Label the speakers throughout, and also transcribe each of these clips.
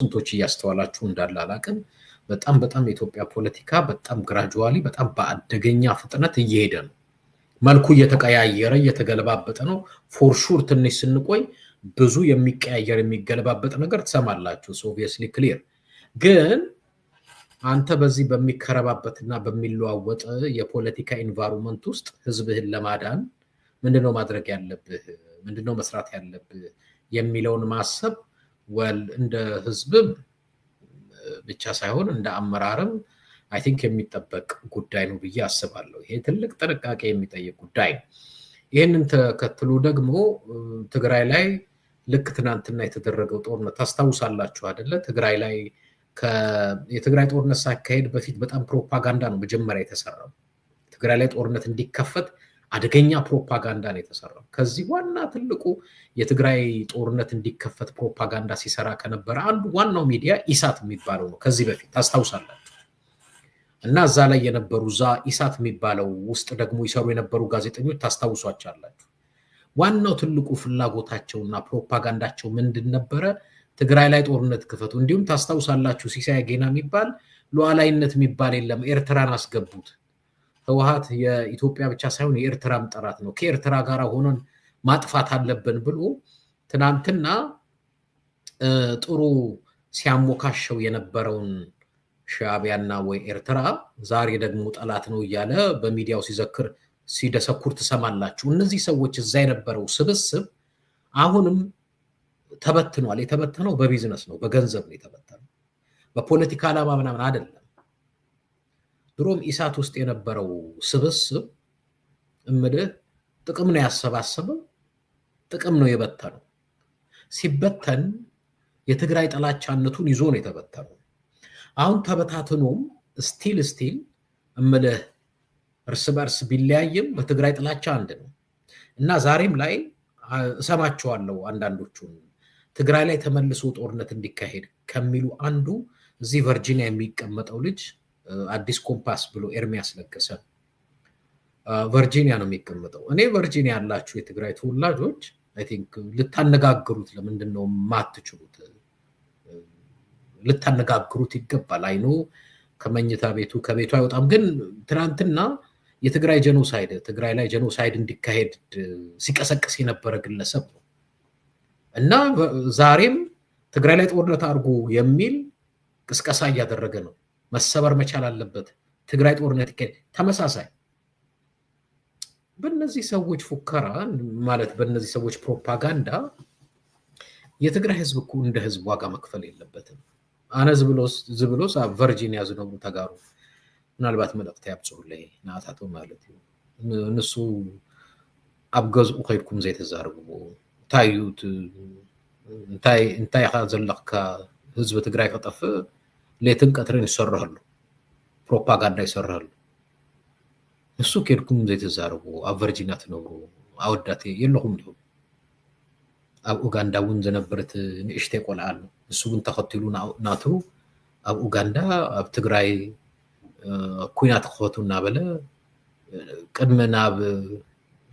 Speaker 1: ስንቶች እያስተዋላችሁ እንዳለ አላቅም በጣም የኢትዮጵያ ፖለቲካ በጣም ግራጁዋሊ በጣም በአደገኛ ፍጥነት እየሄደ ነው መልኩ እየተቀያየረ እየተገለባበጠ ነው ፎር ሹር ትንሽ ስንቆይ ብዙ የሚቀያየር የሚገለባበጥ ነገር ተሰማላችሁ ኦብቪየስሊ ክሊር ግን አንተ በዚህ በሚከረባበትና በሚለዋወጥ የፖለቲካ ኢንቫይሮንመንት ውስጥ ህዝብህን ለማዳን ምንድነው ማድረግ ያለብህ ምንድነው መስራት ያለብህ የሚለውን ማሰብ ወል እንደ ህዝብም ብቻ ሳይሆን እንደ አመራርም I think የሚጠበቅ ጉዳይ ነው ብዬ አስባለሁ ይሄ ትልቅ ጥንቃቄ የሚጠይቅ ጉዳይ ይሄንን ተከትሎ ደግሞ ትግራይ ላይ ልክ ትናንትና የተደረገው ጦርነት ታስታውሳላችሁ አይደለ ትግራይ ላይ የትግራይ ጦርነት ሳይካሄድ በፊት በጣም ፕሮፓጋንዳ ነው መጀመሪያ የተሰራው ትግራይ ላይ ጦርነት እንዲከፈት አደገኛ ፕሮፓጋንዳ ነው የተሰራው ከዚህ ዋና ትልቁ የትግራይ ጦርነት እንዲከፈት ፕሮፓጋንዳ ሲሰራ ከነበረ አንዱ ዋናው ሚዲያ ኢሳት የሚባለው ነው ከዚህ በፊት ታስታውሳላችሁ እና እዛ ላይ የነበሩ ኢሳት የሚባለው ውስጥ ደግሞ ይሰሩ የነበሩ ጋዜጠኞች ታስታውሷቸዋላችሁ ዋናው ትልቁ ፍላጎታቸውና ፕሮፓጋንዳቸው ምንድን ነበረ ትግራይ ላይ ጦርነት ክፈቱ እንዲሁም ታስታውሳላችሁ ሲሳይ ጌና የሚባል ሉዓላዊነት የሚባል የለም ኤርትራን አስገቡት ህወሓት የኢትዮጵያ ብቻ ሳይሆን የኤርትራም ጠላት ነው ከኤርትራ ጋር ሆነን ማጥፋት አለብን ብሎ ትናንትና ጥሩ ሲያሞካሸው የነበረውን ሻዕቢያና ወይ ኤርትራ ዛሬ ደግሞ ጠላት ነው እያለ በሚዲያው ሲደሰኩር ተሰማላችሁ እነዚህ ሰዎች እዛ የነበረው ስብስብ አሁንም ተበትኗል የተበተነው በቢዝነስ ነው በገንዘብ ነው የተበተነው በፖለቲካ ዓላማ ምናምን አይደለም ድሮም ኢሳት ውስጥ የነበረው ስብስብ እምልህ ጥቅም ነው ያሰባሰበው ጥቅም ነው የበተነው ሲበተን የትግራይ ጠላቻነቱን ይዞ ነው የተበተነው አሁን ተበታትኖም ስቲል እምልህ እርስ በርስ ቢለያይም በትግራይ ጠላቻ አንድ ነው እና ዛሬም ላይ እሰማቸዋለሁ አንዳንዶቹን ትግራይ ላይ ተመልሶ ጦርነት እንዲካሄድ ከሚሉ አንዱ እዚህ ቨርጂኒያ የሚቀመጠው ልጅ አዲስ ኮምፓስ ብሎ ኤርሚያስ ለገሰ ቨርጂኒያ ነው የሚቀመጠው እኔ ቨርጂኒያ ያላችሁ የትግራይ ተወላጆች I think ልታነጋግሩት ለምንድነው ማትችሉት ልታነጋግሩት ይገባል አይኑ ከመኝታ ቤቱ ከቤቱ አይወጣም ግን ትናንትና የትግራይ ጄኖሳይድ ትግራይ ላይ ጄኖሳይድ እንዲካሄድ ሲቀሰቅስ የነበረ ግለሰብ ነው እና ዛሬም ትግራይ ላይ ጦርነት አድርጎ የሚል ቅስቀሳ ያደረገ ነው መሰበር መቻል አለበት ትግራይ ጦርነት ተመሳሳይ በእነዚህ ሰዎች ፉከራ ማለት በእነዚህ ሰዎች ፕሮፓጋንዳ የትግራይ ህዝብ እኮ እንደ ህዝብ ዋጋ መክፈል የለበትም አነዝ ብሎስ ቨርጂኒያ ዝነው ተጋሩ ምናልባት መልእክት ያብጽሁልኝ ናታቶ ማለት ነው እነሱ አብገዝኡ ከይድኩም ዘይተዛርቡ ታዩት እንታይ ዘለካ ህዝብ ትግራይ ከጠፍ ለትን ቀጥረን ይሰራሉ ፕሮፓጋንዳ ይሰራሉ እሱ ከይድኩም ዘይተዛርቡ ቨርጂኒያ ትነብሩ አወዳቴ የለኩም ነው ኣብ ኡጋንዳ ውን ዘነበረት ንእሽቴ ቆልዓል እሱ ግን ተኸትሉ ናቱ ኣብ ኡጋንዳ ኣብ ትግራይ ኩናት ክፈቱና በለ ቅድመ ናብ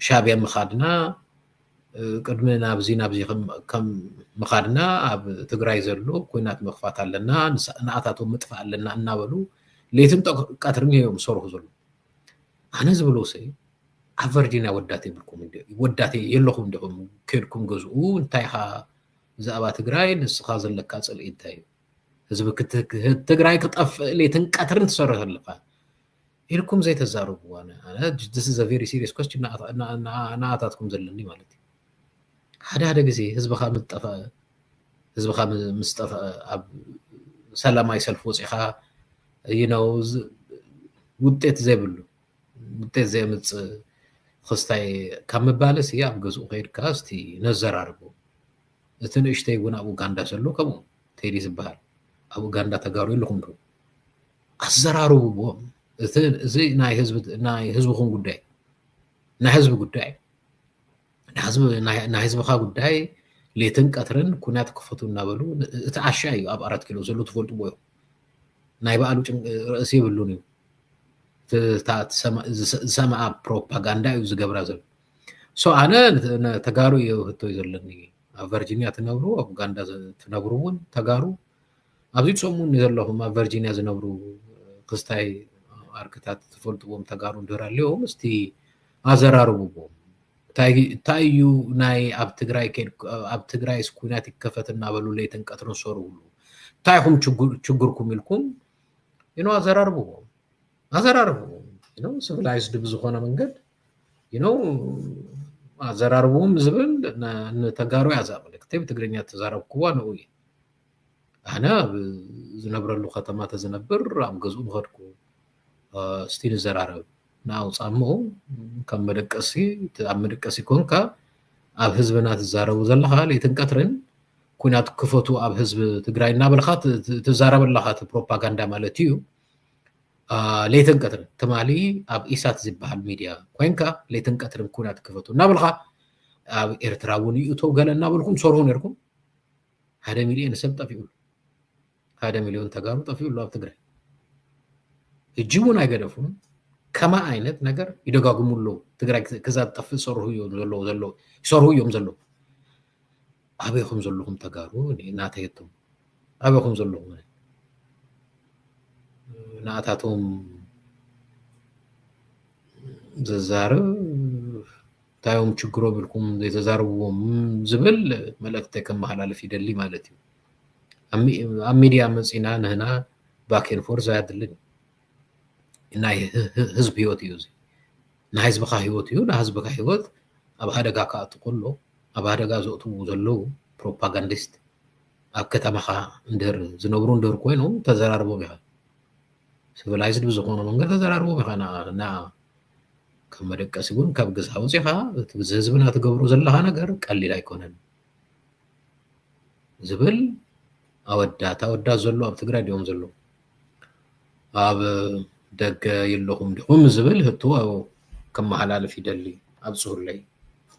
Speaker 1: ሻዕቢያ መኻድና ቅድመ ናብ ዚናብዚ ከም መኻድና ኣብ ትግራይ ዘሎ ኩናት መኽፋት ኣለና ንኣታቶም ምጥፋእ ኣለና እናበሉ ለይትን ቀትርን እዮም ሰርሑ ዘሎ ኣነ ዝብሎሰ ኣብ ቨርጂኒያ ወዳቴ የለኩም ደኹም ከድኩም ገዝኡ እንታይኻ ዛዕባ ትግራይ ንስኻ ዘለካ ጽልኢ እንታይ ህዝብ ትግራይ ክጠፍ ለይትን ቀትርን ትሰርሕ ኣለካ ኢልኩም ዘይተዛረቡ ኣነ this is a very serious question ናኣታትኩም ዘለኒ ማለት እዩ ሓደ ግዜ ህዝብኻ ምስጠፋ ኣብ ሰላማይ ሰልፍ ወፂኻ ውጤት ዘይብሉ ውጤት ዘይምጽ ክስታይ ካብ ምባለስ ኣብ ገዝኡ ከይድካ እስቲ ነዘራርቡ እቲ ንእሽተይ እውን ኣብ ኡጋንዳ ዘሎ ከምኡ ቴዲ ዝበሃል ኣብ ኡጋንዳ ተጋሩ የለኩም ዶ ኣዘራርቡ እዚ ናይ ህዝብኹም ጉዳይ ናይ ህዝቢ ጉዳይ ናይ ህዝብኻ ጉዳይ ለትን ቀትርን ኩናት ክፈቱ እናበሉ እቲ ዓሻይ ኣብ 4 ኪሎ ዘሎ ትፈልጥዎ ናይ በዓሉ ርእሲ ይብሉን እዩ ሰማዓ ፕሮፓጋንዳ እዩ ዝገብራ ዘሎ ሶ ኣነ ተጋሩ ህቶ ዘለኒ ኣብ ቨርጂኒያ ትነብሩ ኣብ ኡጋንዳ ትነብሩውን ተጋሩ ኣብዚ ሰሙን ዘለኹም ኣብ ቨርጂኒያ ዝነብሩ ክስታይ ኣርክታት ትፈልጥዎም ተጋሩ እንደራልዮም እስቲ ኣዘራርብዎም እንታይ እዩ ናይ ኣብ ትግራይ ኩናት ይከፈት እናበሉ ለይትን ቀትርን ሰርውሉ እንታይ ኢኹም ችግርኩም ኢልኩም ኣዘራርብዎም ሲቪላይዝድ ብዝኾነ መንገድ ኣዘራርብዎም ዝብል ንተጋሩ ያዛምልክተይ ብትግርኛ ተዛረብክዋ ነው እዩ ኣነ ዝነብረሉ ከተማ ተዝነብር ኣብ ገዝኡ ንኸድኩ እስቲ ንዘራረብ ናውፃሞ ከም መደቀሲ ኮንካ ኣብ ህዝብና ትዛረቡ ዘለኻ ለይትን ቀትርን ኩናት ክፈቱ ኣብ ህዝቢ ትግራይ እናበልኻ ትዛረበለኻ ፕሮፓጋንዳ ማለት እዩ ለይትን ቀትርን ትማሊ ኣብ ኢሳት ዝበሃል ሚድያ ኮይንካ ለይትን ቀትርን ኩናት ክፈቱ እናበልኻ ኣብ ኤርትራ እውን ይእቶ ገለ እናበልኩም ሰርሑ ነርኩም 1 ሚልዮን ሰብ ጠፊኡሉ 1 ሚልዮን ተጋሩ ጠፊኡሉ ኣብ ትግራይ እጂ እውን ኣይገደፉን ከማ ዓይነት ነገር ይደጋግሙሉ ትግራይ ክዛት ጠፍእ ሰርሑ እዮም ዘሎ ኣበይኹም ዘለኹም ተጋሩ ናተየቶም ኣበይኹም ዘለኹም ናታቶም ዘዛርብ ታዮም ችግሮም ኢልኩም ዘይተዛረብዎም ዝብል መልእክቲ ከመሓላልፍ ይደሊ ማለት እዩ ኣብ ሚድያ መፂና ንህና ባኬን ፎርስ ኣያድልን ናይ ህዝብ ህይወት እዩ ናይ ህዝብካ ህይወት እዩ ናይ ህዝብካ ህይወት ኣብ ሓደጋ ካኣቱ ከሎ ኣብ ሓደጋ ዘእትዉ ዘለዉ ፕሮፓጋንዲስት ኣብ ከተማኻ ዝነብሩ እንድህር ኮይኖም ተዘራርቦም ኢኻ ሲቪላይዝድ ብዝኾነ መንገድ ተዘራርቦም ኢኻ ና ከም መደቀሲ እውን ካብ ገዛ ወፂኻ እቲ ህዝብና ትገብሮ ዘለኻ ነገር ቀሊል ኣይኮነን ዝብል ኣወዳት ዘሎ ኣብ ትግራይ ዲኦም ዘሎ ኣብ ደገ የለኹም ዲኹም ዝብል ህቱ ከመሓላልፍ ይደሊ ኣብ ፅሁር ላይ